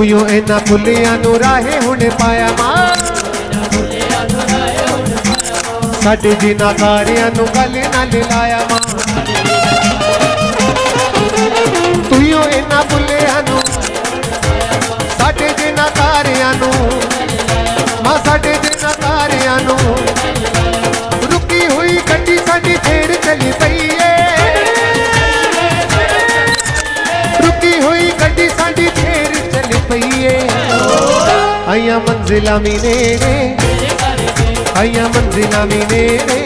यूं इन्हां भुलियां नूं राहे हुण पाया मां साडे जिन्हां कारियां नूं गल नाल लाया मां तू यूं इन्हां भुलियां नूं साडे जिन्हां कारियां नूं मां साडे जिन्हां कारियां नूं रुकी हुई गड्डी साडी फेर चली पई ए रुकी हुई गड्डी साडी फेर चली पई ए आइया मंजिला मी नेड़े आइया मंजिला मी नेड़े।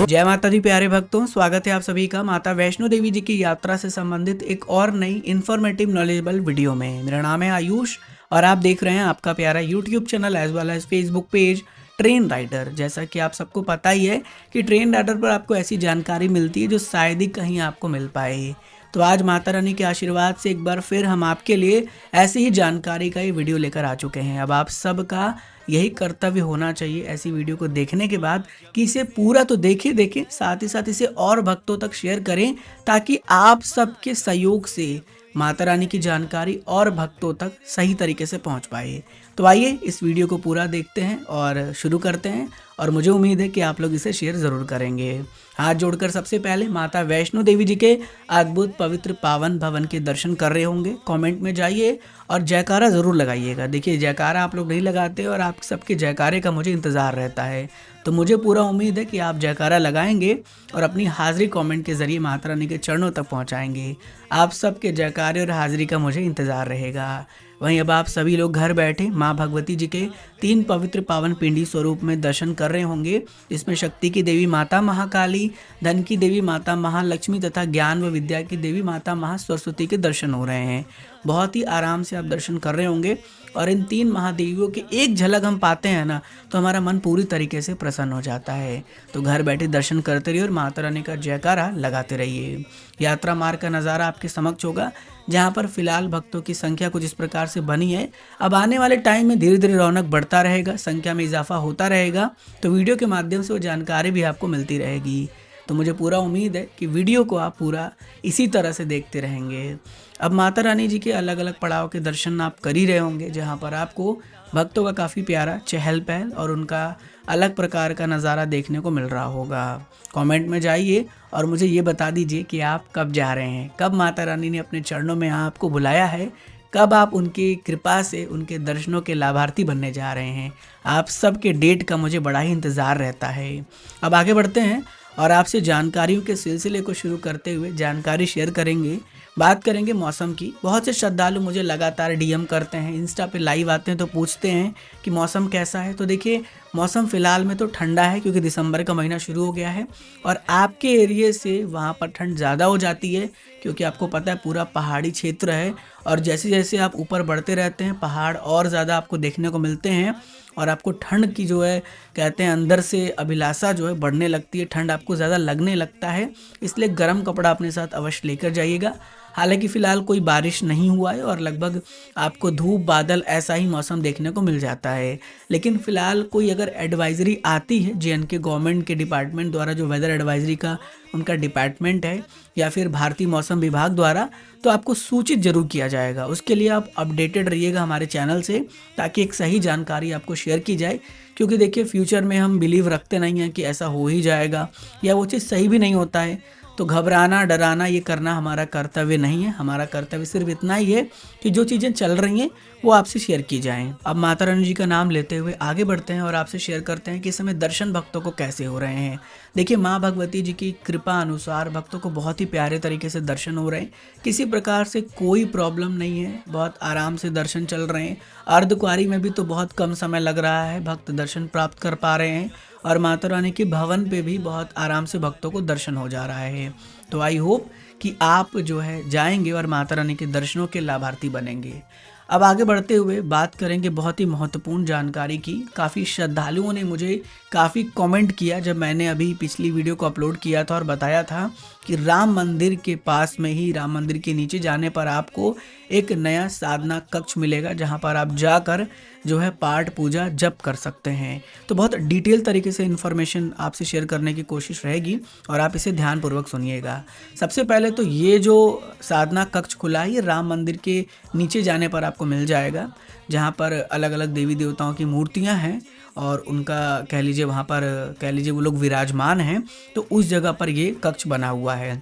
जय माता दी प्यारे भक्तों, स्वागत है आप सभी का माता वैष्णो देवी जी की यात्रा से संबंधित एक और नई इन्फॉर्मेटिव नॉलेजेबल वीडियो में। मेरा नाम है आयुष और आप देख रहे हैं आपका प्यारा YouTube channel as well as Facebook page Train Rider. जैसा कि आप सबको पता ही है कि ट्रेन राइडर पर आपको ऐसी जानकारी मिलती है जो शायद ही कहीं आपको मिल पाए। तो आज माता रानी के आशीर्वाद से एक बार फिर हम आपके लिए ऐसी ही जानकारी का ये वीडियो लेकर आ चुके हैं। अब आप सबका यही कर्तव्य होना चाहिए ऐसी वीडियो को देखने के बाद कि इसे पूरा तो देखें साथ ही साथ इसे और भक्तों तक शेयर करें ताकि आप सबके सहयोग से माता रानी की जानकारी और भक्तों तक सही तरीके से पहुंच पाए। तो आइए इस वीडियो को पूरा देखते हैं और शुरू करते हैं और मुझे उम्मीद है कि आप लोग इसे शेयर ज़रूर करेंगे। हाथ जोड़कर सबसे पहले माता वैष्णो देवी जी के अद्भुत पवित्र पावन भवन के दर्शन कर रहे होंगे। कमेंट में जाइए और जयकारा ज़रूर लगाइएगा। देखिए जयकारा आप लोग नहीं लगाते और आप सबके जयकारे का मुझे इंतज़ार रहता है, तो मुझे पूरा उम्मीद है कि आप जयकारा लगाएंगे और अपनी हाज़िरी कमेंट के ज़रिए माता रानी के चरणों तक पहुंचाएंगे। आप सबके जयकारे और हाज़िरी का मुझे इंतज़ार रहेगा। वहीं अब आप सभी लोग घर बैठे माँ भगवती जी के 3 पवित्र पावन पिंडी स्वरूप में दर्शन कर रहे होंगे। इसमें शक्ति की देवी माता महाकाली, धन की देवी माता महालक्ष्मी तथा ज्ञान व विद्या की देवी माता महासरस्वती के दर्शन हो रहे हैं। बहुत ही आराम से आप दर्शन कर रहे होंगे और इन 3 महादेवियों की एक झलक हम पाते हैं ना, तो हमारा मन पूरी तरीके से प्रसन्न हो जाता है। तो घर बैठे दर्शन करते रहिए और माता रानी का जयकारा लगाते रहिए। यात्रा मार्ग का नज़ारा आपके समक्ष होगा, जहाँ पर फिलहाल भक्तों की संख्या कुछ इस प्रकार से बनी है। अब आने वाले टाइम में धीरे धीरे रौनक बढ़ता रहेगा, संख्या में इजाफा होता रहेगा, तो वीडियो के माध्यम से वो जानकारी भी आपको मिलती रहेगी। तो मुझे पूरा उम्मीद है कि वीडियो को आप पूरा इसी तरह से देखते रहेंगे। अब माता रानी जी के अलग अलग पड़ाव के दर्शन आप कर ही रहे होंगे, जहाँ पर आपको भक्तों का काफ़ी प्यारा चहल पहल और उनका अलग प्रकार का नज़ारा देखने को मिल रहा होगा। कमेंट में जाइए और मुझे ये बता दीजिए कि आप कब जा रहे हैं, कब माता रानी ने अपने चरणों में आपको बुलाया है, कब आप उनकी कृपा से उनके दर्शनों के लाभार्थी बनने जा रहे हैं। आप सबके डेट का मुझे बड़ा ही इंतज़ार रहता है। अब आगे बढ़ते हैं और आपसे जानकारियों के सिलसिले को शुरू करते हुए जानकारी शेयर करेंगे। बात करेंगे मौसम की। बहुत से श्रद्धालु मुझे लगातार डीएम करते हैं, इंस्टा पे लाइव आते हैं तो पूछते हैं कि मौसम कैसा है। तो देखिए मौसम फ़िलहाल में तो ठंडा है क्योंकि दिसंबर का महीना शुरू हो गया है और आपके एरिए से वहाँ पर ठंड ज़्यादा हो जाती है क्योंकि आपको पता है पूरा पहाड़ी क्षेत्र है और जैसे जैसे आप ऊपर बढ़ते रहते हैं पहाड़ और ज़्यादा आपको देखने को मिलते हैं और आपको ठंड की जो है कहते हैं अंदर से अभिलाषा जो है बढ़ने लगती है, ठंड आपको ज़्यादा लगने लगता है। इसलिए गर्म कपड़ा अपने साथ अवश्य लेकर जाइएगा। हालांकि फ़िलहाल कोई बारिश नहीं हुआ है और लगभग आपको धूप बादल ऐसा ही मौसम देखने को मिल जाता है। लेकिन फ़िलहाल कोई अगर एडवाइज़री आती है JNK गवर्नमेंट के डिपार्टमेंट द्वारा, जो वेदर एडवाइज़री का उनका डिपार्टमेंट है, या फिर भारतीय मौसम विभाग द्वारा, तो आपको सूचित जरूर किया जाएगा। उसके लिए आप अपडेटेड रहिएगा हमारे चैनल से ताकि एक सही जानकारी आपको शेयर की जाए। क्योंकि देखिए फ्यूचर में हम बिलीव रखते नहीं हैं कि ऐसा हो ही जाएगा या वो चीज़ सही भी नहीं होता है, तो घबराना डराना ये करना हमारा कर्तव्य नहीं है। हमारा कर्तव्य सिर्फ इतना ही है कि जो चीज़ें चल रही हैं वो आपसे शेयर की जाएं। अब माता रानी जी का नाम लेते हुए आगे बढ़ते हैं और आपसे शेयर करते हैं कि इस समय दर्शन भक्तों को कैसे हो रहे हैं। देखिए माँ भगवती जी की कृपा अनुसार भक्तों को बहुत ही प्यारे तरीके से दर्शन हो रहे हैं। किसी प्रकार से कोई प्रॉब्लम नहीं है, बहुत आराम से दर्शन चल रहे हैं। अर्धकुंवारी में भी तो बहुत कम समय लग रहा है, भक्त दर्शन प्राप्त कर पा रहे हैं और माता रानी के भवन पे भी बहुत आराम से भक्तों को दर्शन हो जा रहा है। तो आई होप कि आप जो है जाएंगे और माता रानी के दर्शनों के लाभार्थी बनेंगे। अब आगे बढ़ते हुए बात करेंगे बहुत ही महत्वपूर्ण जानकारी की। काफ़ी श्रद्धालुओं ने मुझे काफ़ी कमेंट किया जब मैंने अभी पिछली वीडियो को अपलोड किया था और बताया था कि राम मंदिर के पास में ही, राम मंदिर के नीचे जाने पर आपको एक नया साधना कक्ष मिलेगा जहाँ पर आप जाकर जो है पाठ पूजा जप कर सकते हैं। तो बहुत डिटेल तरीके से इन्फॉर्मेशन आपसे शेयर करने की कोशिश रहेगी और आप इसे ध्यानपूर्वक सुनिएगा। सबसे पहले तो ये जो साधना कक्ष खुला है ये राम मंदिर के नीचे जाने पर आपको मिल जाएगा, जहाँ पर अलग अलग देवी देवताओं की मूर्तियाँ हैं और उनका कह लीजिए वहाँ पर कह लीजिए वो लोग विराजमान हैं। तो उस जगह पर ये कक्ष बना हुआ है।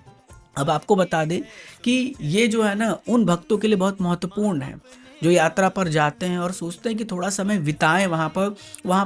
अब आपको बता दें कि ये जो है ना उन भक्तों के लिए बहुत महत्वपूर्ण है जो यात्रा पर जाते हैं और सोचते हैं कि थोड़ा समय बिताएं वहाँ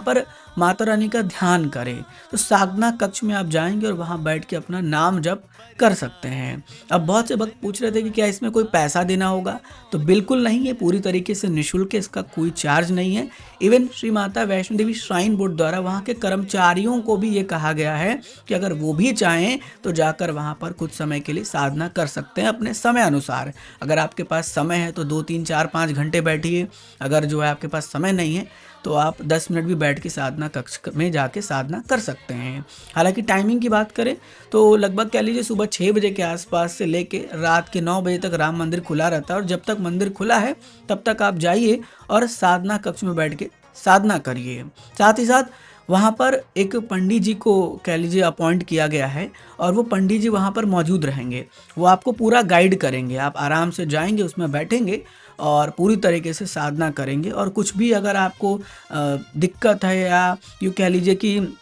पर माता रानी का ध्यान करें। तो साधना कक्ष में आप जाएंगे और वहाँ बैठ के अपना नाम जप कर सकते हैं। अब बहुत से भक्त पूछ रहे थे कि क्या इसमें कोई पैसा देना होगा, तो बिल्कुल नहीं, ये पूरी तरीके से निःशुल्क है, इसका कोई चार्ज नहीं है। Even Shri Mata Vaishno Devi shrine board द्वारा वहाँ के कर्मचारियों को भी ये कहा गया है कि अगर वो भी चाहें तो जाकर वहाँ पर कुछ समय के लिए साधना कर सकते हैं अपने समय अनुसार। अगर आपके पास समय है तो 2, 3, 4, 5 घंटे बैठिए, अगर जो है आपके पास समय नहीं है तो आप 10 मिनट भी बैठ के साधना कक्ष में जाके साधना कर सकते हैं। हालांकि टाइमिंग की बात करें तो लगभग कह लीजिए सुबह 6 बजे के आसपास से लेके रात के 9 बजे तक राम मंदिर खुला रहता है और जब तक मंदिर खुला है तब तक आप जाइए और साधना कक्ष में बैठ के साधना करिए। साथ ही साथ वहाँ पर एक पंडित जी को कह लीजिए अपॉइंट किया गया है और वो पंडित जी वहाँ पर मौजूद रहेंगे, वो आपको पूरा गाइड करेंगे। आप आराम से जाएंगे, उसमें बैठेंगे और पूरी तरीके से साधना करेंगे। और कुछ भी अगर आपको दिक्कत है या यूँ कह लीजिए कि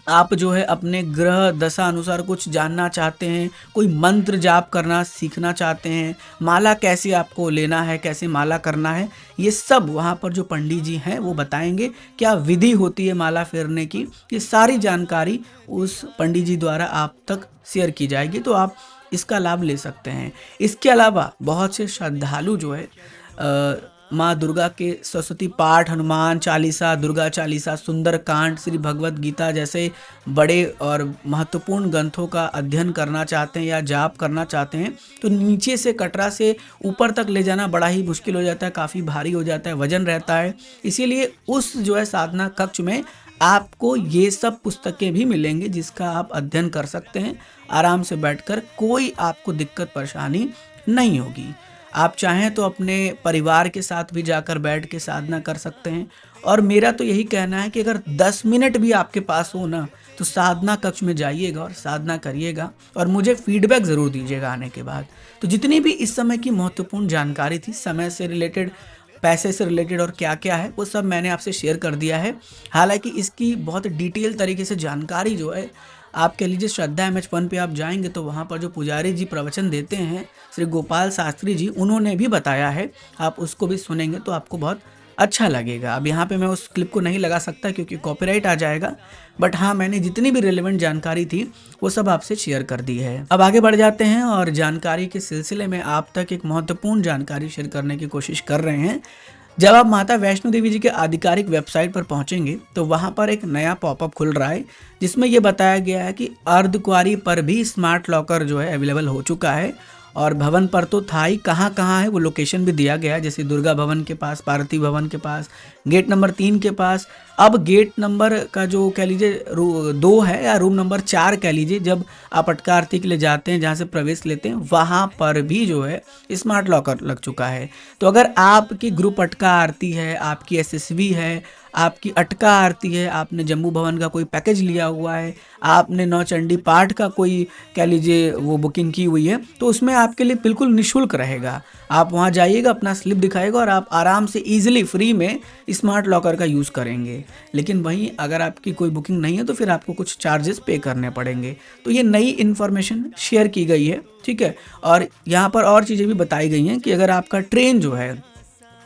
आप जो है अपने ग्रह दशा अनुसार कुछ जानना चाहते हैं, कोई मंत्र जाप करना सीखना चाहते हैं, माला कैसे आपको लेना है, कैसे माला करना है, ये सब वहाँ पर जो पंडित जी हैं वो बताएंगे। क्या विधि होती है माला फेरने की, ये सारी जानकारी उस पंडित जी द्वारा आप तक शेयर की जाएगी, तो आप इसका लाभ ले सकते हैं। इसके अलावा बहुत से श्रद्धालु जो है माँ दुर्गा के सरस्वती पाठ, हनुमान चालीसा, दुर्गा चालीसा, सुंदरकांड, श्री भगवत गीता जैसे बड़े और महत्वपूर्ण ग्रंथों का अध्ययन करना चाहते हैं या जाप करना चाहते हैं, तो नीचे से कटरा से ऊपर तक ले जाना बड़ा ही मुश्किल हो जाता है, काफ़ी भारी हो जाता है, वजन रहता है। इसीलिए उस जो है साधना कक्ष में आपको ये सब पुस्तकें भी मिलेंगी जिसका आप अध्ययन कर सकते हैं आराम से बैठकर, कोई आपको दिक्कत परेशानी नहीं होगी। आप चाहें तो अपने परिवार के साथ भी जाकर बैठ के साधना कर सकते हैं। और मेरा तो यही कहना है कि अगर 10 मिनट भी आपके पास हो ना तो साधना कक्ष में जाइएगा और साधना करिएगा और मुझे फीडबैक ज़रूर दीजिएगा आने के बाद। तो जितनी भी इस समय की महत्वपूर्ण जानकारी थी, समय से रिलेटेड, पैसे से रिलेटेड और क्या क्या है, वो सब मैंने आपसे शेयर कर दिया है। हालांकि इसकी बहुत डिटेल तरीके से जानकारी जो है आप कह लीजिए श्रद्धा MH1 पे आप जाएंगे तो वहाँ पर जो पुजारी जी प्रवचन देते हैं श्री गोपाल शास्त्री जी, उन्होंने भी बताया है, आप उसको भी सुनेंगे तो आपको बहुत अच्छा लगेगा। अब यहाँ पे मैं उस क्लिप को नहीं लगा सकता क्योंकि कॉपीराइट आ जाएगा, बट हाँ मैंने जितनी भी रिलेवेंट जानकारी थी वो सब आपसे शेयर कर दी है। अब आगे बढ़ जाते हैं और जानकारी के सिलसिले में आप तक एक महत्वपूर्ण जानकारी शेयर करने की कोशिश कर रहे हैं। जब आप माता वैष्णो देवी जी के आधिकारिक वेबसाइट पर पहुंचेंगे तो वहां पर एक नया पॉपअप खुल रहा है जिसमें यह बताया गया है कि अर्धकुंवारी पर भी स्मार्ट लॉकर जो है अवेलेबल हो चुका है और भवन पर तो था ही, कहाँ है वो लोकेशन भी दिया गया है, जैसे दुर्गा भवन के पास, पार्वती भवन के पास, गेट नंबर 3 के पास। अब गेट नंबर का जो कह लीजिए 2 है या रूम नंबर 4 कह लीजिए, जब आप अटका आरती के लिए जाते हैं जहाँ से प्रवेश लेते हैं वहाँ पर भी जो है स्मार्ट लॉकर लग चुका है। तो अगर आपकी ग्रुप अटका आरती है, आपकी SSV है, आपकी अटका आरती है, आपने जम्बू भवन का कोई पैकेज लिया हुआ है, आपने नौचंडी पाठ का कोई कह लीजिए वो बुकिंग की हुई है, तो उसमें आपके लिए बिल्कुल निःशुल्क रहेगा। आप वहाँ जाइएगा, अपना स्लिप दिखाएगा और आप आराम से ईजिली फ्री में स्मार्ट लॉकर का यूज़ करेंगे। लेकिन वहीं अगर आपकी कोई बुकिंग नहीं है तो फिर आपको कुछ चार्जेस पे करने पड़ेंगे। तो ये नई इन्फॉर्मेशन शेयर की गई है, ठीक है। और यहाँ पर और चीज़ें भी बताई गई हैं कि अगर आपका ट्रेन जो है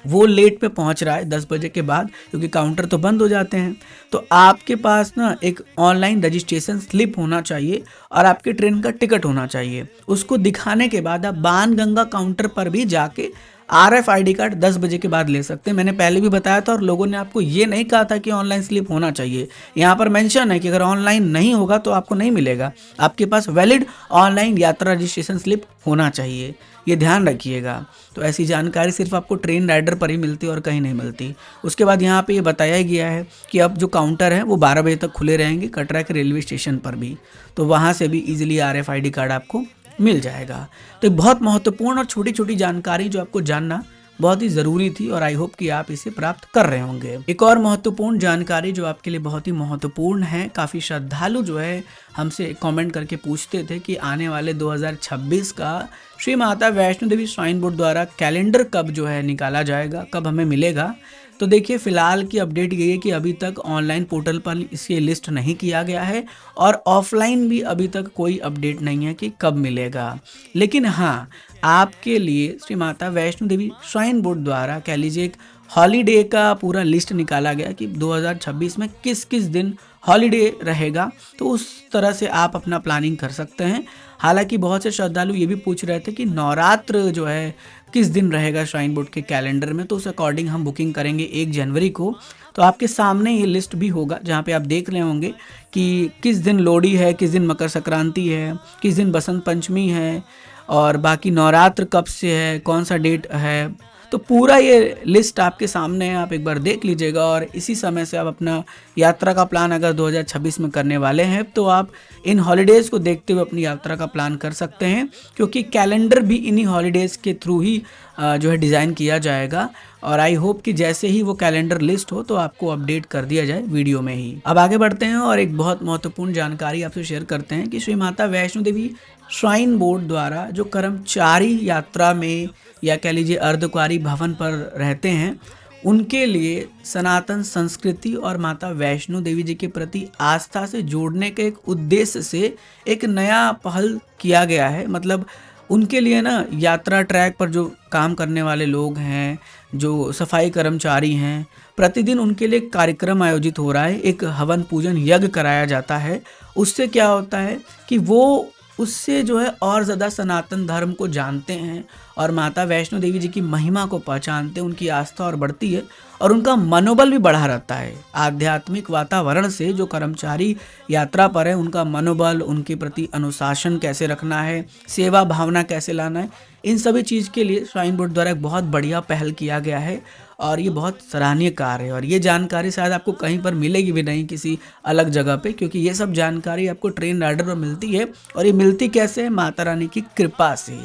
वो लेट पे पहुंच रहा है 10 बजे के बाद, क्योंकि काउंटर तो बंद हो जाते हैं, तो आपके पास ना एक ऑनलाइन रजिस्ट्रेशन स्लिप होना चाहिए और आपके ट्रेन का टिकट होना चाहिए। उसको दिखाने के बाद आप बाणगंगा काउंटर पर भी जाके RFID कार्ड 10 बजे के बाद ले सकते हैं। मैंने पहले भी बताया था और लोगों ने आपको ये नहीं कहा था कि ऑनलाइन स्लिप होना चाहिए। यहाँ पर मेंशन है कि अगर ऑनलाइन नहीं होगा तो आपको नहीं मिलेगा, आपके पास वैलिड ऑनलाइन यात्रा रजिस्ट्रेशन स्लिप होना चाहिए, ये ध्यान रखिएगा। तो ऐसी जानकारी सिर्फ आपको ट्रेन राइडर पर ही मिलती है और कहीं नहीं मिलती। उसके बाद यहाँ पे ये बताया गया है कि अब जो काउंटर है वो 12 बजे तक खुले रहेंगे, कटरा के रेलवे स्टेशन पर भी, तो वहाँ से भी ईजिली RFID कार्ड आपको मिल जाएगा। तो एक बहुत महत्वपूर्ण और छोटी छोटी जानकारी जो आपको जानना बहुत ही ज़रूरी थी और आई होप कि आप इसे प्राप्त कर रहे होंगे। एक और महत्वपूर्ण जानकारी जो आपके लिए बहुत ही महत्वपूर्ण है, काफ़ी श्रद्धालु जो है हमसे कमेंट करके पूछते थे कि आने वाले 2026 का श्री माता वैष्णो देवी श्राइन बोर्ड द्वारा कैलेंडर कब जो है निकाला जाएगा, कब हमें मिलेगा। तो देखिए फ़िलहाल की अपडेट ये है कि अभी तक ऑनलाइन पोर्टल पर इसकी लिस्ट नहीं किया गया है और ऑफलाइन भी अभी तक कोई अपडेट नहीं है कि कब मिलेगा। लेकिन हाँ, आपके लिए श्री माता वैष्णो देवी श्राइन बोर्ड द्वारा कह लीजिए एक हॉलीडे का पूरा लिस्ट निकाला गया कि 2026 में किस किस दिन हॉलीडे रहेगा, तो उस तरह से आप अपना प्लानिंग कर सकते हैं। हालांकि बहुत से श्रद्धालु ये भी पूछ रहे थे कि नवरात्र जो है किस दिन रहेगा श्राइन बोर्ड के कैलेंडर में, तो उस अकॉर्डिंग हम बुकिंग करेंगे 1 जनवरी को। तो आपके सामने ये लिस्ट भी होगा जहाँ पे आप देख रहे होंगे कि किस दिन लोहड़ी है, किस दिन मकर संक्रांति है, किस दिन बसंत पंचमी है और बाकी नवरात्र कब से है, कौन सा डेट है। तो पूरा ये लिस्ट आपके सामने है, आप एक बार देख लीजिएगा और इसी समय से आप अपना यात्रा का प्लान अगर 2026 में करने वाले हैं तो आप इन हॉलीडेज़ को देखते हुए अपनी यात्रा का प्लान कर सकते हैं, क्योंकि कैलेंडर भी इन्हीं हॉलीडेज़ के थ्रू ही जो है डिज़ाइन किया जाएगा। और आई होप कि जैसे ही वो कैलेंडर लिस्ट हो तो आपको अपडेट कर दिया जाए वीडियो में ही। अब आगे बढ़ते हैं और एक बहुत महत्वपूर्ण जानकारी आपसे शेयर करते हैं कि श्री माता वैष्णो देवी श्राइन बोर्ड द्वारा जो कर्मचारी यात्रा में या कह लीजिए अर्धकुंवारी भवन पर रहते हैं, उनके लिए सनातन संस्कृति और माता वैष्णो देवी जी के प्रति आस्था से जोड़ने के एक उद्देश्य से एक नया पहल किया गया है। मतलब उनके लिए ना यात्रा ट्रैक पर जो काम करने वाले लोग हैं, जो सफाई कर्मचारी हैं, प्रतिदिन उनके लिए कार्यक्रम आयोजित हो रहा है, एक हवन पूजन यज्ञ कराया जाता है। उससे क्या होता है कि वो उससे जो है और ज़्यादा सनातन धर्म को जानते हैं और माता वैष्णो देवी जी की महिमा को पहचानते हैं, उनकी आस्था और बढ़ती है और उनका मनोबल भी बढ़ा रहता है। आध्यात्मिक वातावरण से जो कर्मचारी यात्रा पर है, उनका मनोबल, उनके प्रति अनुशासन कैसे रखना है, सेवा भावना कैसे लाना है, इन सभी चीज़ के लिए श्राइन बोर्ड द्वारा एक बहुत बढ़िया पहल किया गया है और ये बहुत सराहनीय कार्य है। और ये जानकारी शायद आपको कहीं पर मिलेगी भी नहीं किसी अलग जगह पे, क्योंकि ये सब जानकारी आपको ट्रेन राइडर पर मिलती है और ये मिलती कैसे है, माता रानी की कृपा से।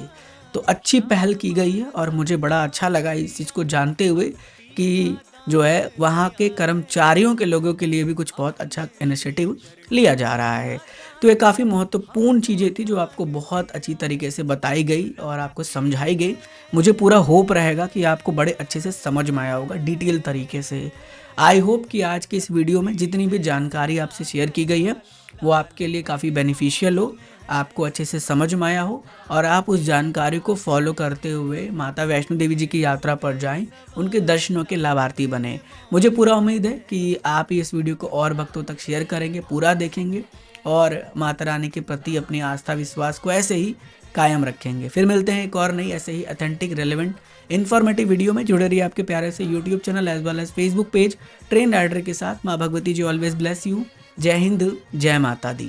तो अच्छी पहल की गई है और मुझे बड़ा अच्छा लगा इस चीज़ को जानते हुए कि जो है वहाँ के कर्मचारियों के लोगों के लिए भी कुछ बहुत अच्छा इनिशिएटिव लिया जा रहा है। तो ये काफ़ी महत्वपूर्ण चीज़ें थी जो आपको बहुत अच्छी तरीके से बताई गई और आपको समझाई गई। मुझे पूरा होप रहेगा कि आपको बड़े अच्छे से समझ में आया होगा डिटेल तरीके से। आई होप कि आज की इस वीडियो में जितनी भी जानकारी आपसे शेयर की गई है वो आपके लिए काफ़ी बेनिफिशियल हो, आपको अच्छे से समझ में आया हो और आप उस जानकारी को फॉलो करते हुए माता वैष्णो देवी जी की यात्रा पर जाएं, उनके दर्शनों के लाभार्थी बने। मुझे पूरा उम्मीद है कि आप इस वीडियो को और भक्तों तक शेयर करेंगे, पूरा देखेंगे और माता रानी के प्रति अपनी आस्था विश्वास को ऐसे ही कायम रखेंगे। फिर मिलते हैं एक और नई ऐसे ही ऑथेंटिक, रेलेवेंट, इन्फॉर्मेटिव वीडियो में। जुड़े रहिए आपके प्यारे से YouTube channel as well as Facebook page Train Rider के साथ। माँ Bhagwati ji always bless you. जय हिंद, जय माता दी।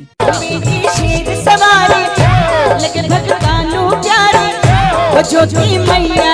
लेकिन भगवानों प्यारे वो ज्योति मैया